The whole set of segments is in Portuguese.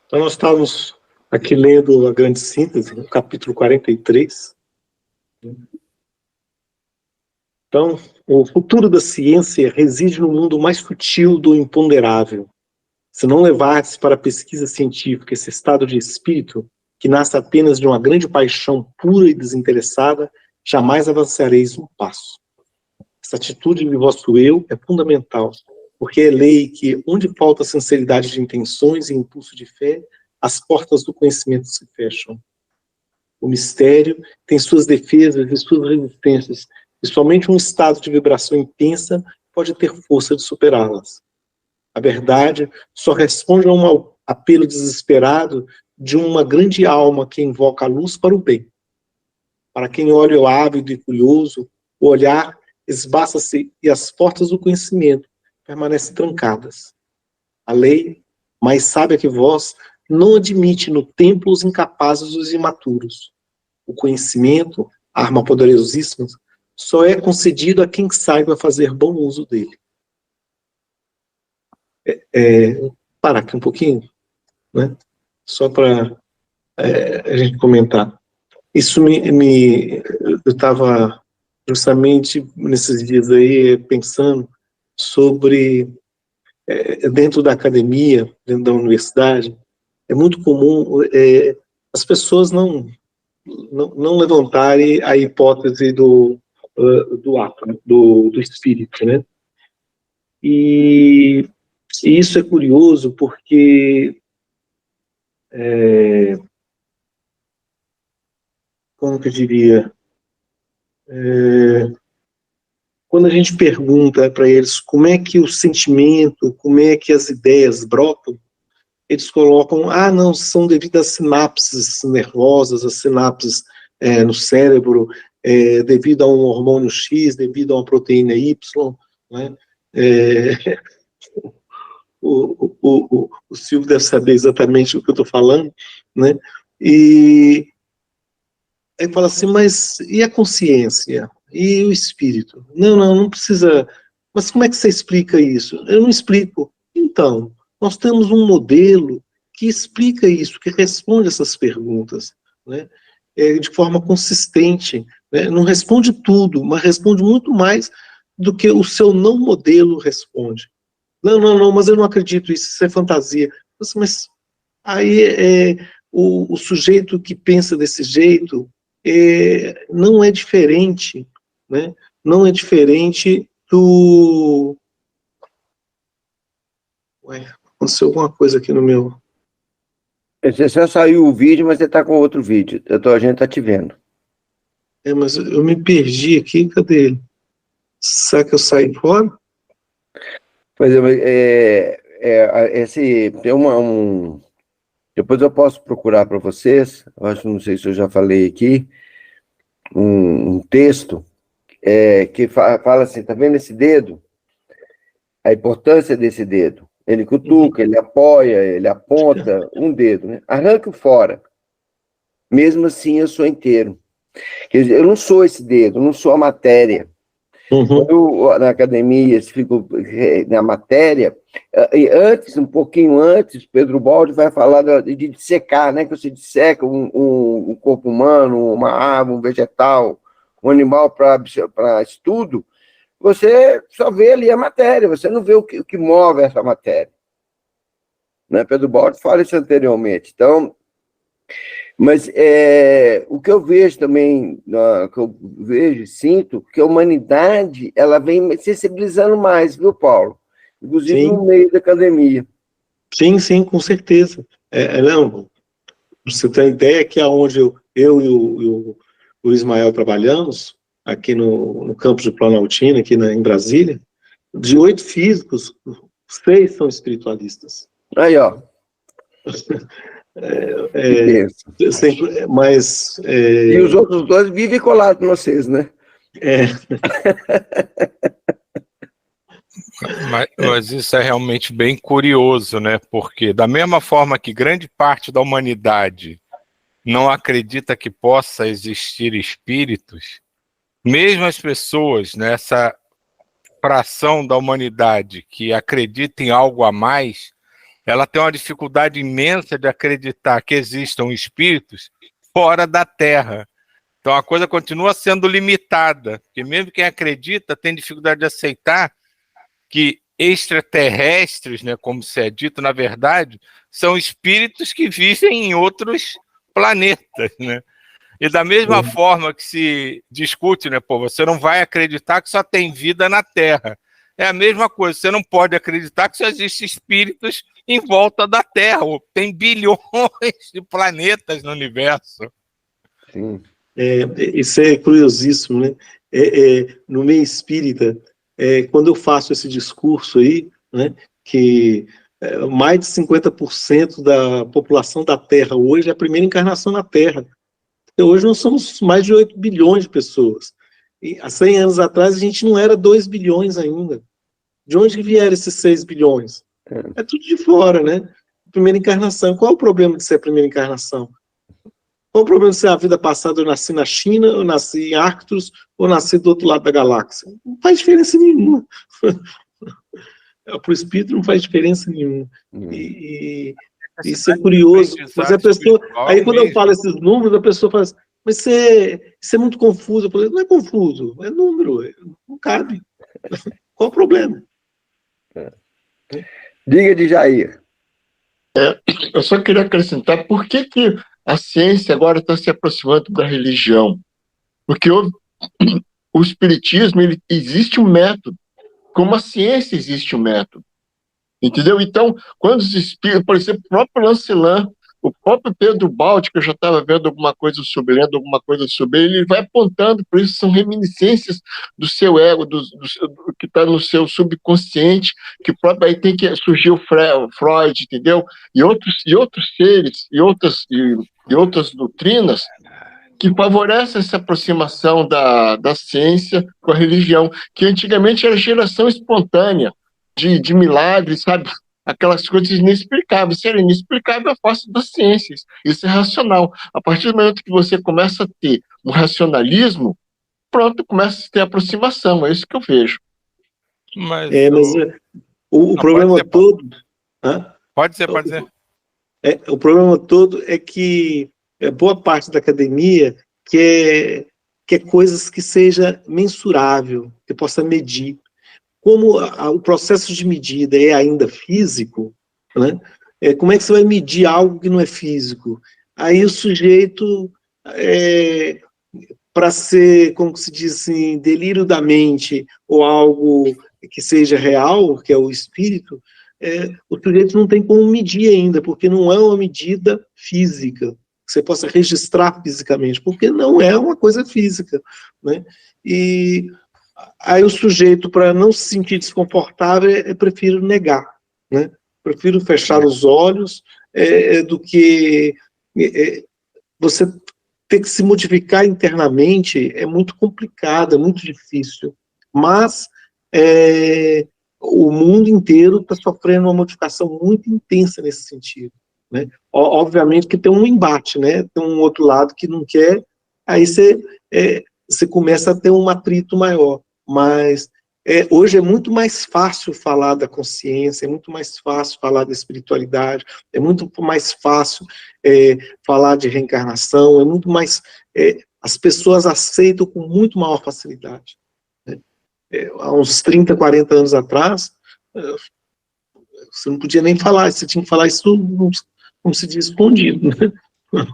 Então, nós estávamos aqui lendo a grande síntese, no capítulo 43. Então, o futuro da ciência reside no mundo mais sutil do imponderável. Se não levares para a pesquisa científica esse estado de espírito, que nasce apenas de uma grande paixão pura e desinteressada, jamais avançareis um passo. Essa atitude de vosso eu é fundamental, porque é lei que, onde falta sinceridade de intenções e impulso de fé, as portas do conhecimento se fecham. O mistério tem suas defesas e suas resistências, e somente um estado de vibração intensa pode ter força de superá-las. A verdade só responde a um apelo desesperado de uma grande alma que invoca a luz para o bem. Para quem olha o ávido e curioso, o olhar esbaça-se e as portas do conhecimento permanecem trancadas. A lei, mais sábia que vós, não admite no templo os incapazes e os imaturos. O conhecimento, arma poderosíssima, só é concedido a quem saiba fazer bom uso dele. Parar aqui um pouquinho, né? Só para a gente comentar. Isso eu estava justamente nesses dias aí pensando sobre, dentro da academia, dentro da universidade, é muito comum as pessoas não levantarem a hipótese do átomo, do espírito, né? E isso é curioso porque, como que eu diria, quando a gente pergunta para eles como é que o sentimento, como é que as ideias brotam, eles colocam, não, são devido às sinapses nervosas, às sinapses no cérebro, devido a um hormônio X, devido a uma proteína Y, né? O Silvio deve saber exatamente o que eu estou falando, né? E aí fala assim, mas e a consciência? E o espírito? Não precisa. Mas como é que você explica isso? Eu não explico. Então, nós temos um modelo que explica isso, que responde essas perguntas, né? De forma consistente, né? Não responde tudo, mas responde muito mais do que o seu não modelo responde. Não, mas eu não acredito nisso, isso é fantasia. Mas aí o sujeito que pensa desse jeito não é diferente, né? Não é diferente do... Ué, aconteceu alguma coisa aqui no meu... Você só saiu o vídeo, mas você está com outro vídeo. A gente está te vendo. Mas eu me perdi aqui, cadê ele? Será que eu saí fora? Pois tem depois eu posso procurar para vocês, eu acho, não sei se eu já falei aqui, um texto que fala assim, tá vendo esse dedo? A importância desse dedo. Ele cutuca, ele apoia, ele aponta um dedo, né? Arranca-o fora. Mesmo assim, eu sou inteiro. Quer dizer, eu não sou esse dedo, eu não sou a matéria. Quando na academia se fica na matéria, um pouquinho antes, Pedro Baldi vai falar de dissecar, né? Que você disseca um corpo humano, uma árvore, um vegetal, um animal para estudo, você só vê ali a matéria, você não vê o que move essa matéria. Né? Pedro Baldi fala isso anteriormente. Então, mas o que eu vejo também, que eu vejo e sinto, que a humanidade ela vem sensibilizando mais, viu, Paulo? Inclusive Sim. no meio da academia. Sim, com certeza. Não, você tem ideia que aonde eu e o Ismael trabalhamos, aqui no campus de Planaltina, aqui em Brasília, de 8 físicos, 6 são espiritualistas. Aí, ó. Mas... E os outros 2 vivem colados com vocês, né? Mas isso é realmente bem curioso, né? Porque da mesma forma que grande parte da humanidade não acredita que possa existir espíritos, mesmo as pessoas nessa fração da humanidade que acredita em algo a mais, ela tem uma dificuldade imensa de acreditar que existam espíritos fora da Terra. Então a coisa continua sendo limitada, porque mesmo quem acredita tem dificuldade de aceitar que extraterrestres, né, como se é dito, na verdade, são espíritos que vivem em outros planetas, né? E da mesma forma que se discute, né, pô, você não vai acreditar que só tem vida na Terra. É a mesma coisa, você não pode acreditar que só existem espíritos em volta da Terra. Tem bilhões de planetas no universo. Sim. Isso é curiosíssimo, né? No meio espírita, quando eu faço esse discurso aí, né, que mais de 50% da população da Terra hoje é a primeira encarnação na Terra. Então, hoje nós somos mais de 8 bilhões de pessoas. E há 100 anos atrás a gente não era 2 bilhões ainda. De onde vieram esses 6 bilhões? É tudo de fora, né? Primeira encarnação. Qual é o problema de ser a primeira encarnação? Qual o problema de ser a vida passada? Eu nasci na China, eu nasci em Arcturus, ou nasci do outro lado da galáxia? Não faz diferença nenhuma. Para o espírito não faz diferença nenhuma. Isso é curioso. Mas a pessoa, aí quando eu falo esses números, a pessoa fala assim, mas isso é muito confuso. Eu falei, não é confuso, é número, não cabe. Qual o problema? Diga de Jair. Eu só queria acrescentar por que a ciência agora está se aproximando da religião. Porque o espiritismo, existe um método, como a ciência existe um método. Entendeu? Então, quando os espíritos, por exemplo, o próprio Lancelin, o próprio Pedro Baldi, que eu já estava vendo alguma coisa sobre, lendo alguma coisa sobre ele vai apontando, por isso são reminiscências do seu ego, do que está no seu subconsciente, que próprio aí tem que surgir o Freud, entendeu? E outros seres, e outras doutrinas que favorecem essa aproximação da ciência com a religião, que antigamente era geração espontânea, de milagres, sabe? Aquelas coisas inexplicáveis. Se era inexplicável, eu faço das ciências. Isso é racional. A partir do momento que você começa a ter um racionalismo, pronto, começa a ter aproximação. É isso que eu vejo. Mas o problema todo... Pode ser. O problema todo é que boa parte da academia quer coisas que seja mensurável, que possa medir. Como o processo de medida é ainda físico, né? Como é que você vai medir algo que não é físico? Aí o sujeito, para ser, como se diz assim, delírio da mente, ou algo que seja real, que é o espírito, o sujeito não tem como medir ainda, porque não é uma medida física, que você possa registrar fisicamente, porque não é uma coisa física, né? E aí o sujeito, para não se sentir desconfortável, prefiro negar, né? Prefiro fechar os olhos do que você ter que se modificar internamente. É muito complicado, é muito difícil, mas o mundo inteiro está sofrendo uma modificação muito intensa nesse sentido, né? Obviamente que tem um embate, né? Tem um outro lado que não quer, aí você começa a ter um atrito maior. Mas hoje é muito mais fácil falar da consciência, é muito mais fácil falar da espiritualidade, é muito mais fácil falar de reencarnação, é muito mais... as pessoas aceitam com muito maior facilidade, né? Há uns 30, 40 anos atrás, você não podia nem falar, você tinha que falar isso, como se diz, escondido, né?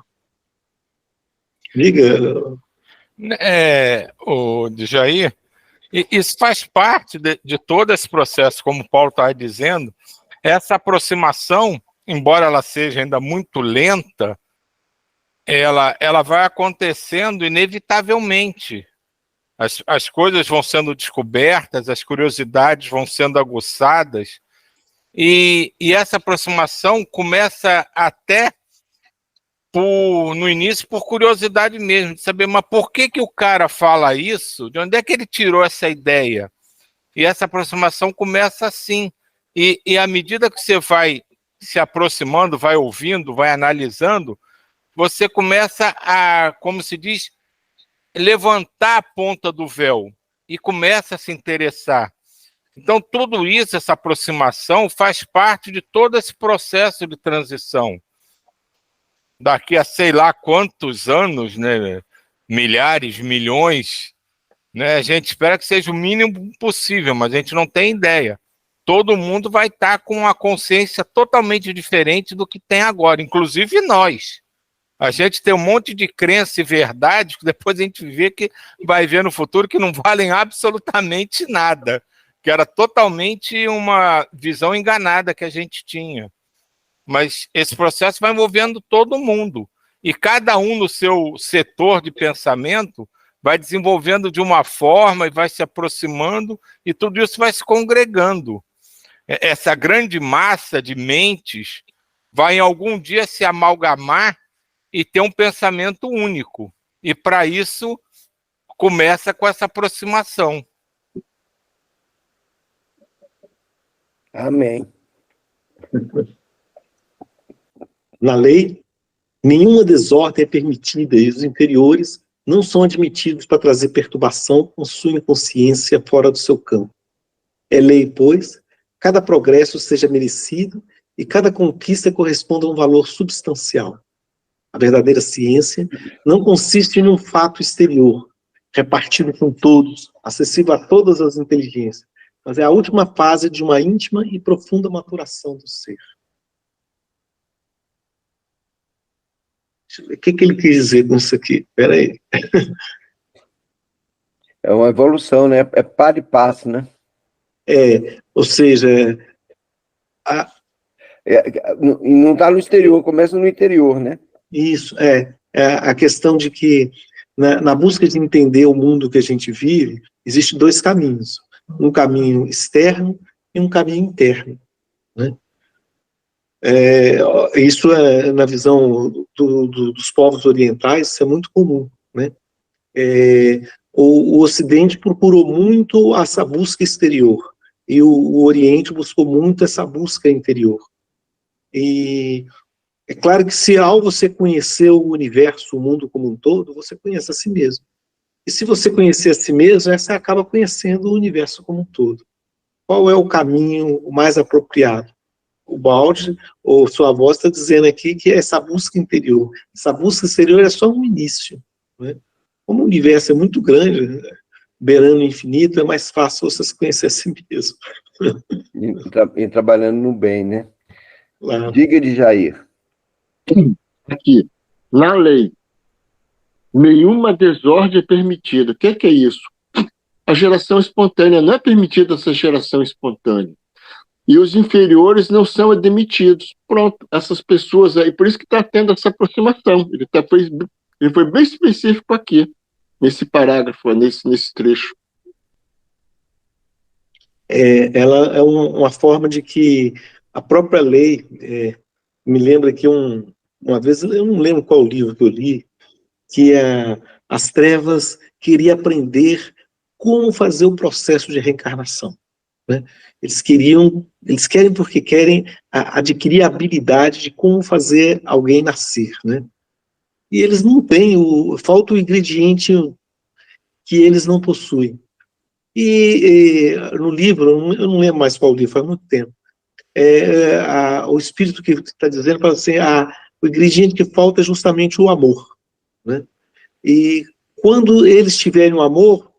Liga. O Jair, isso faz parte de todo esse processo, como o Paulo estava dizendo, essa aproximação, embora ela seja ainda muito lenta, ela vai acontecendo inevitavelmente. As coisas vão sendo descobertas, as curiosidades vão sendo aguçadas, e essa aproximação começa até no início por curiosidade mesmo, de saber, mas por que o cara fala isso? De onde é que ele tirou essa ideia? E essa aproximação começa assim. E à medida que você vai se aproximando, vai ouvindo, vai analisando, você começa a, como se diz, levantar a ponta do véu e começa a se interessar. Então, tudo isso, essa aproximação, faz parte de todo esse processo de transição. Daqui a sei lá quantos anos, né, milhares, milhões, né, a gente espera que seja o mínimo possível, mas a gente não tem ideia. Todo mundo vai estar com uma consciência totalmente diferente do que tem agora, inclusive nós. A gente tem um monte de crença e verdade que depois a gente vê que vai ver no futuro que não valem absolutamente nada, que era totalmente uma visão enganada que a gente tinha. Mas esse processo vai envolvendo todo mundo. E cada um no seu setor de pensamento vai desenvolvendo de uma forma e vai se aproximando, e tudo isso vai se congregando. Essa grande massa de mentes vai em algum dia se amalgamar e ter um pensamento único. E para isso começa com essa aproximação. Amém. Na lei, nenhuma desordem é permitida e os inferiores não são admitidos para trazer perturbação com sua inconsciência fora do seu campo. É lei, pois, cada progresso seja merecido e cada conquista corresponda a um valor substancial. A verdadeira ciência não consiste em um fato exterior, repartido com todos, acessível a todas as inteligências, mas é a última fase de uma íntima e profunda maturação do ser. O que ele quis dizer com isso aqui? Espera aí. É uma evolução, né? É par e passo, né? Ou seja, não está no exterior, começa no interior, né? Isso, a questão de que na busca de entender o mundo que a gente vive, existem dois caminhos, um caminho externo e um caminho interno, né? Isso na visão dos povos orientais, isso é muito comum, né? O Ocidente procurou muito essa busca exterior, e o Oriente buscou muito essa busca interior. E é claro que se ao você conhecer o universo, o mundo como um todo, você conhece a si mesmo. E se você conhecer a si mesmo, você acaba conhecendo o universo como um todo. Qual é o caminho mais apropriado? O Baldi, ou sua avó, está dizendo aqui que é essa busca interior. Essa busca exterior é só um início, né? Como o universo é muito grande, né, beirando o infinito, é mais fácil você se conhecer a si mesmo. E trabalhando no bem, né? Claro. Diga de Jair. Aqui, na lei, nenhuma desordem é permitida. O que é isso? A geração espontânea, não é permitida essa geração espontânea. E os inferiores não são admitidos. Pronto, essas pessoas aí, por isso que está tendo essa aproximação. Ele foi bem específico aqui, nesse parágrafo, nesse trecho. Ela é uma forma de que a própria lei, me lembra que uma vez, eu não lembro qual livro que eu li, que as trevas queriam aprender como fazer o processo de reencarnação, né? Eles querem porque querem adquirir a habilidade de como fazer alguém nascer, né? E eles não têm, falta o ingrediente que eles não possuem. E no livro, eu não lembro mais qual livro, faz muito tempo, o espírito que está dizendo para você, o ingrediente que falta é justamente o amor, né? E quando eles tiverem o amor,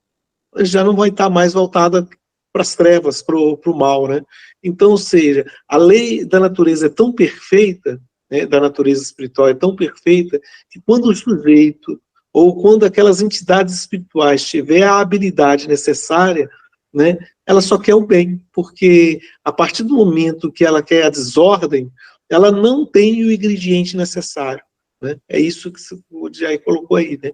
já não vai estar mais voltada para as trevas, para o mal, né? Então, ou seja, a lei da natureza é tão perfeita, né, da natureza espiritual é tão perfeita, que quando o sujeito, ou quando aquelas entidades espirituais tiver a habilidade necessária, né, ela só quer o bem, porque a partir do momento que ela quer a desordem, ela não tem o ingrediente necessário, né? É isso que o Jair colocou aí, né?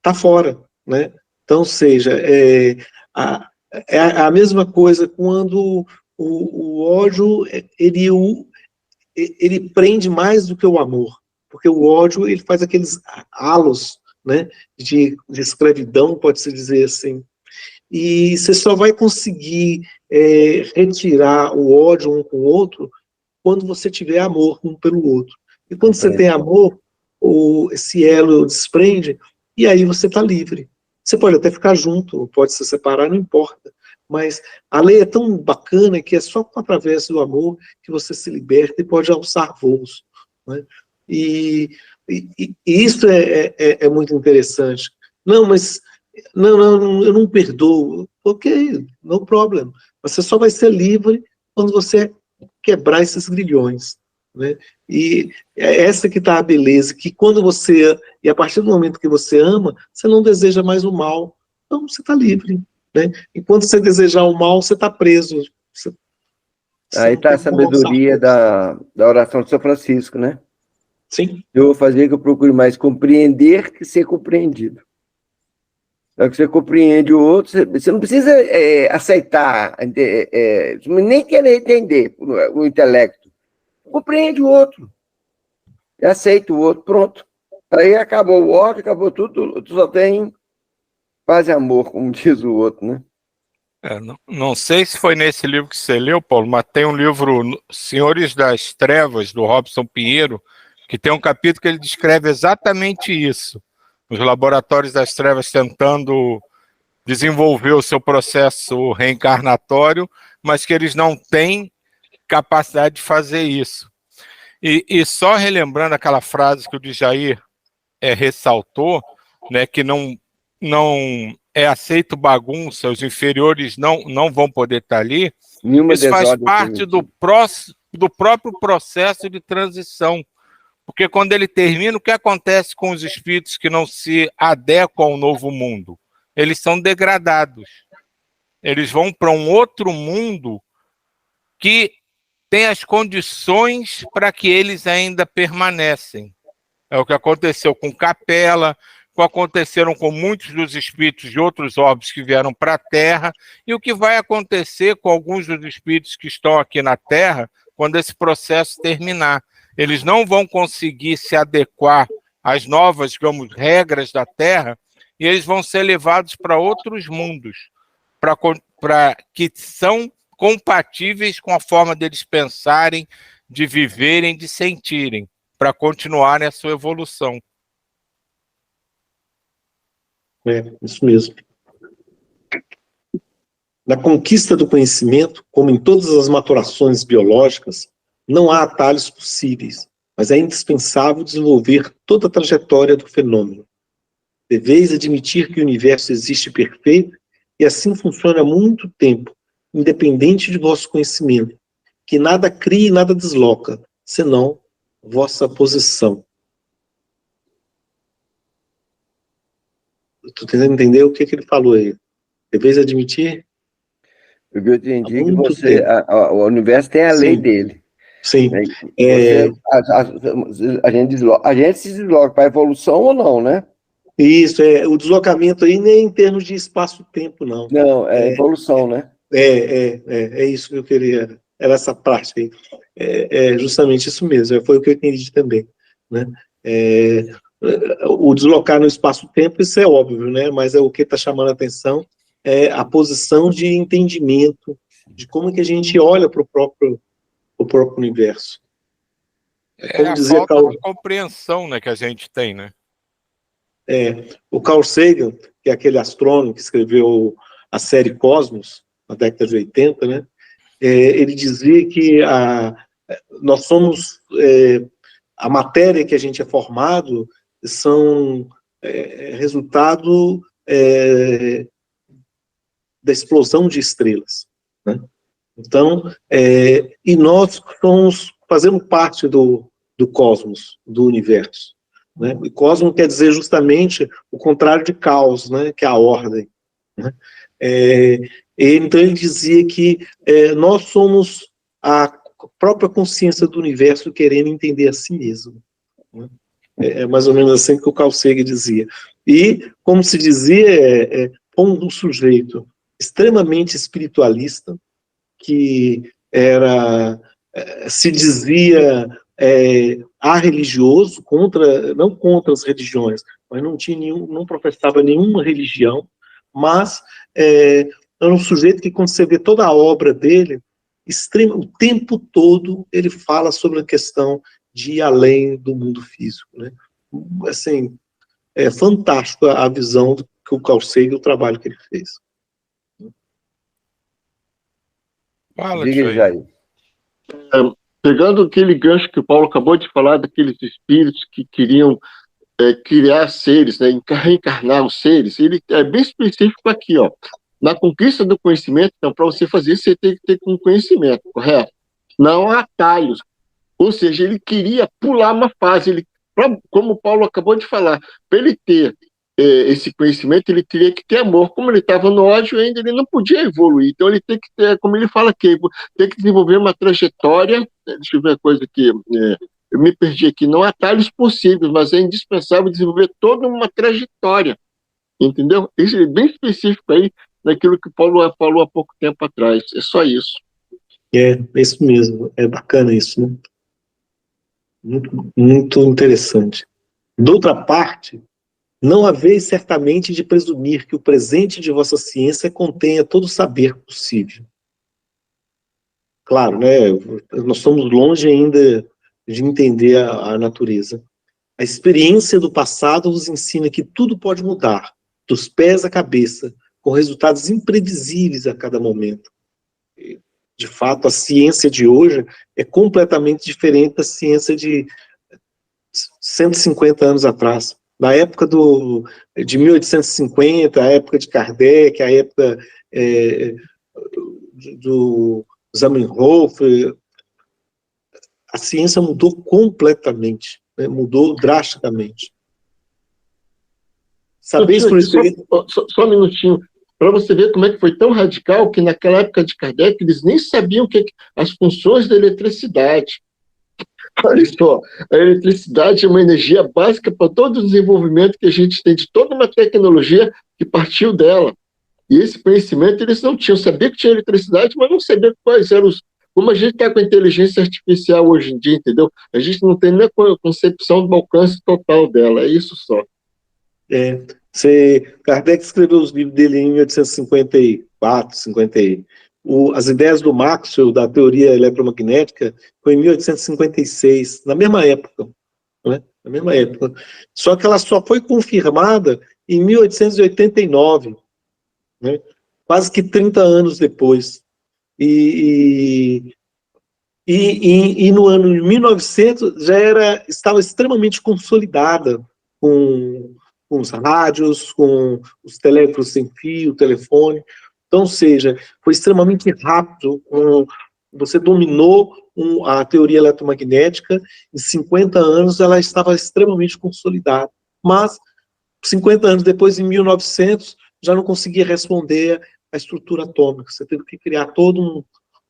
Tá fora, né? Então, ou seja, é a mesma coisa quando o ódio, ele prende mais do que o amor, porque o ódio, ele faz aqueles halos, né, de escravidão, pode-se dizer assim, e você só vai conseguir retirar o ódio um com o outro quando você tiver amor um pelo outro. E quando você tem amor, esse elo desprende, e aí você está livre. Você pode até ficar junto, pode se separar, não importa. Mas a lei é tão bacana que é só através do amor que você se liberta e pode alçar voos, né? E isso é muito interessante. Não, mas não, eu não perdoo. Ok, no problem. Você só vai ser livre quando você quebrar esses grilhões, né? E é essa que está a beleza, que quando você, e a partir do momento que você ama, você não deseja mais o mal, então você está livre, né? Enquanto você desejar o mal, você está preso. Você Aí não está a tem como alçar sabedoria voos. da oração de São Francisco, né? Sim, Eu vou fazer que eu procure mais compreender que ser compreendido. Na hora que você compreende o outro, você não precisa aceitar, nem querer entender o intelecto. Compreende o outro, e aceita o outro, pronto. Aí acabou o ódio, acabou tudo, tu só tem paz e amor, como diz o outro, né? Não sei se foi nesse livro que você leu, Paulo, mas tem um livro, Senhores das Trevas, do Robson Pinheiro, que tem um capítulo que ele descreve exatamente isso. Os laboratórios das trevas tentando desenvolver o seu processo reencarnatório, mas que eles não têm capacidade de fazer isso. E só relembrando aquela frase que o Djair ressaltou, né, que não é aceito bagunça, os inferiores não vão poder estar ali, Nenhuma isso faz desordem parte do próprio processo de transição. Porque quando ele termina, o que acontece com os espíritos que não se adequam ao novo mundo? Eles são degradados. Eles vão para um outro mundo que tem as condições para que eles ainda permanecem. É o que aconteceu com Capela, o que aconteceram com muitos dos espíritos de outros orbes que vieram para a Terra, e o que vai acontecer com alguns dos espíritos que estão aqui na Terra quando esse processo terminar. Eles não vão conseguir se adequar às novas, digamos, regras da Terra, e eles vão ser levados para outros mundos, que são compatíveis com a forma deles pensarem, de viverem, de sentirem, para continuarem a sua evolução. isso mesmo. Na conquista do conhecimento, como em todas as maturações biológicas, não há atalhos possíveis, mas é indispensável desenvolver toda a trajetória do fenômeno. Deveis admitir que o universo existe perfeito e assim funciona há muito tempo, independente de vosso conhecimento, que nada cria e nada desloca, senão vossa posição. Estou tentando entender o que ele falou aí. Deveis admitir? Porque eu entendi que Muito tempo. o universo tem a lei Sim. dele. Sim. Né? A gente se desloca para a evolução ou não, né? Isso, o deslocamento aí nem em termos de espaço-tempo, não. Não, é evolução, né? É isso que eu queria, era essa parte aí. É justamente isso mesmo, foi o que eu entendi também, né? O deslocar no espaço-tempo, isso é óbvio, né? Mas o que está chamando a atenção é a posição de entendimento, de como que a gente olha para o próprio universo. Como A dizia falta de compreensão, né, que a gente tem, né? O Carl Sagan, que é aquele astrônomo que escreveu a série Cosmos, na década de 80, né? Ele dizia que nós somos a matéria que a gente é formado são resultado da explosão de estrelas, né? Então, e nós fazemos parte do cosmos, do universo, né? E cosmos quer dizer justamente o contrário de caos, né? Que é a ordem, né? Então ele dizia que nós somos a própria consciência do universo querendo entender a si mesmo, né? É mais ou menos assim que o Carl Sagan dizia. E, como se dizia, um sujeito extremamente espiritualista, que se dizia religioso, não contra as religiões, mas não professava nenhuma religião, mas era um sujeito que, quando você vê toda a obra dele, o tempo todo ele fala sobre a questão de ir além do mundo físico, né? Assim, é fantástico a visão que o Carl Sagan, o trabalho que ele fez. Fala, Diga, Jair. Pegando aquele gancho que o Paulo acabou de falar, daqueles espíritos que queriam criar seres, né, reencarnar os seres, ele é bem específico aqui, ó. Na conquista do conhecimento, então, para você fazer isso, você tem que ter um conhecimento, correto? Não há atalhos. Ou seja, ele queria pular uma fase. Como o Paulo acabou de falar, para ele ter esse conhecimento, ele teria que ter amor. Como ele estava no ódio ainda, ele não podia evoluir. Então, ele tem que ter, como ele fala aqui, tem que desenvolver uma trajetória. Deixa eu ver a coisa aqui. Eu me perdi aqui. Não há atalhos possíveis, mas é indispensável desenvolver toda uma trajetória. Entendeu? Isso é bem específico aí daquilo que o Paulo falou há pouco tempo atrás. É só isso. É isso mesmo. É bacana isso, né? Muito, muito interessante. De outra parte, não haveis certamente de presumir que o presente de vossa ciência contenha todo o saber possível. Claro, né? Nós estamos longe ainda de entender a natureza. A experiência do passado vos ensina que tudo pode mudar, dos pés à cabeça, com resultados imprevisíveis a cada momento. De fato, a ciência de hoje é completamente diferente da ciência de 150 anos atrás. Na época de 1850, a época de Kardec, a época do Zamenhof, a ciência mudou completamente, né? Mudou drasticamente. Sabeis por experiência... Só um minutinho, para você ver como é que foi tão radical que naquela época de Kardec eles nem sabiam as funções da eletricidade. Olha só, a eletricidade é uma energia básica para todo o desenvolvimento que a gente tem, de toda uma tecnologia que partiu dela. E esse conhecimento eles não tinham. Sabia que tinha eletricidade, mas não sabia quais eram os... Como a gente está com a inteligência artificial hoje em dia, entendeu? A gente não tem nem a concepção do alcance total dela, é isso só. Kardec escreveu os livros dele em 1854, 50. As ideias do Maxwell, da teoria eletromagnética, foi em 1856, na mesma época. Né? Na mesma época. Só que ela só foi confirmada em 1889, né? Quase que 30 anos depois. E no ano de 1900 estava extremamente consolidada com os rádios, com os teléfonos sem fio, o telefone. Então, ou seja, foi extremamente rápido. Você dominou a teoria eletromagnética, em 50 anos ela estava extremamente consolidada. Mas, 50 anos depois, em 1900, já não conseguia responder à estrutura atômica. Você teve que criar toda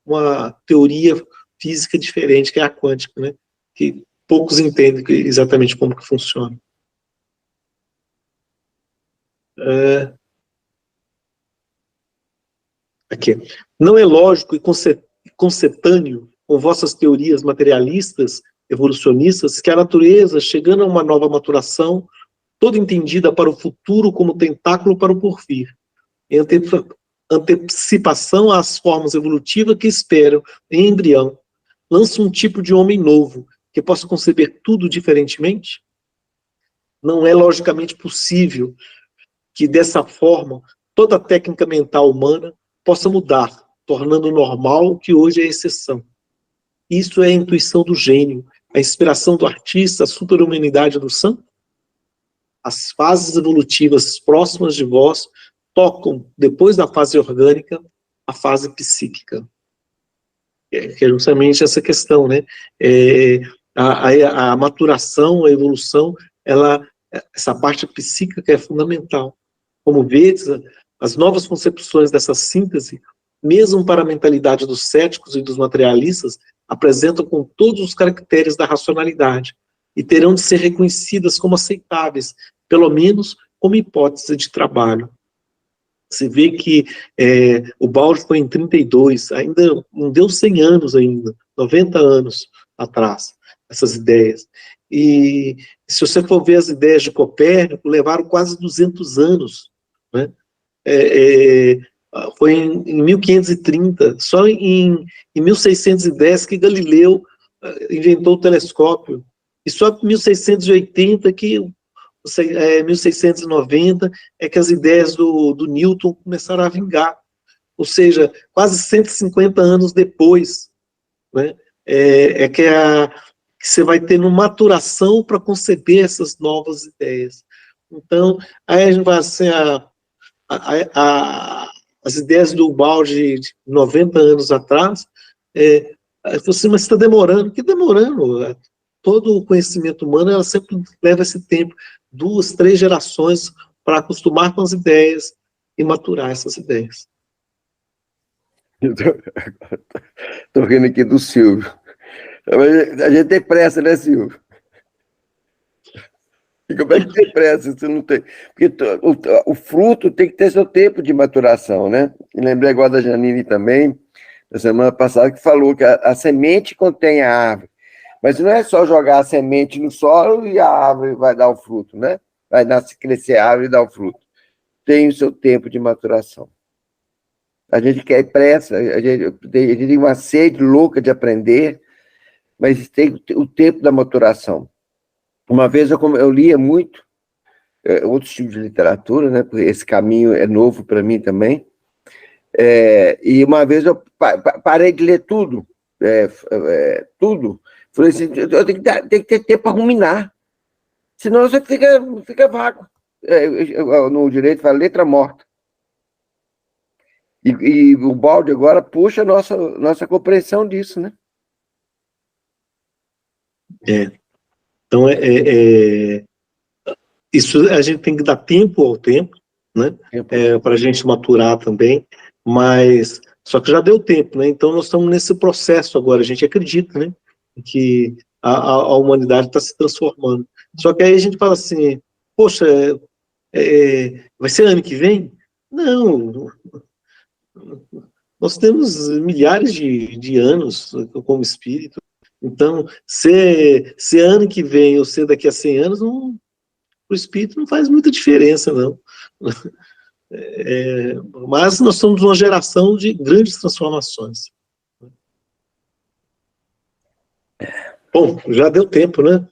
uma teoria física diferente, que é a quântica, né? Que poucos entendem exatamente como que funciona. Aqui. Não é lógico e concetâneo com vossas teorias materialistas, evolucionistas, que a natureza, chegando a uma nova maturação, toda entendida para o futuro como tentáculo para o porvir, em antecipação às formas evolutivas que esperam em embrião, lança um tipo de homem novo, que possa conceber tudo diferentemente? Não é logicamente possível que, dessa forma, toda a técnica mental humana possa mudar, tornando normal o que hoje é exceção. Isso é a intuição do gênio, a inspiração do artista, a super-humanidade do santo? As fases evolutivas próximas de vós tocam, depois da fase orgânica, a fase psíquica. Que é justamente essa questão, né? A maturação, a evolução, essa parte psíquica é fundamental. Como vês, as novas concepções dessa síntese, mesmo para a mentalidade dos céticos e dos materialistas, apresentam com todos os caracteres da racionalidade e terão de ser reconhecidas como aceitáveis, pelo menos como hipótese de trabalho. Você vê que o Bauer foi em 32, ainda não deu 100 anos ainda, 90 anos atrás, essas ideias. E se você for ver as ideias de Copérnico, levaram quase 200 anos, né? Foi em 1530, só em 1610 que Galileu inventou o telescópio, e só em 1680 1690 é que as ideias do Newton começaram a vingar. ou seja, quase 150 anos depois, né? Que você vai tendo maturação para conceber essas novas ideias. Então, aí a gente vai assim, as ideias do Ubaldi de 90 anos atrás, você, mas está demorando. Que demorando? Todo o conhecimento humano, ela sempre leva esse tempo, 2, 3 gerações para acostumar com as ideias e maturar essas ideias. Estou rindo aqui do Silvio. A gente tem pressa, né, Silvio? E como é que tem pressa se não tem? Porque o fruto tem que ter seu tempo de maturação, né? E lembrei agora da Janine também, na semana passada, que falou que a semente contém a árvore. Mas não é só jogar a semente no solo e a árvore vai dar o fruto, né? Vai crescer a árvore e dar o fruto. Tem o seu tempo de maturação. A gente quer pressa, a gente tem uma sede louca de aprender, mas tem o tempo da maturação. Uma vez eu lia muito outros tipos de literatura, né? Porque esse caminho é novo para mim também. E uma vez eu parei de ler tudo, tudo. Falei assim, eu tenho que ter tempo para ruminar, senão você fica vago. No direito fala letra morta. E o Ubaldi agora puxa a nossa compreensão disso, né? Então, isso a gente tem que dar tempo ao tempo, né? Para a gente maturar também, mas só que já deu tempo, né? Então nós estamos nesse processo agora, a gente acredita, né? Que a humanidade está se transformando. Só que aí a gente fala assim, poxa, vai ser ano que vem? Não, nós temos milhares de anos como espírito, então, se ano que vem ou se daqui a 100 anos, o espírito não faz muita diferença, não. Mas nós somos uma geração de grandes transformações. Bom, já deu tempo, né?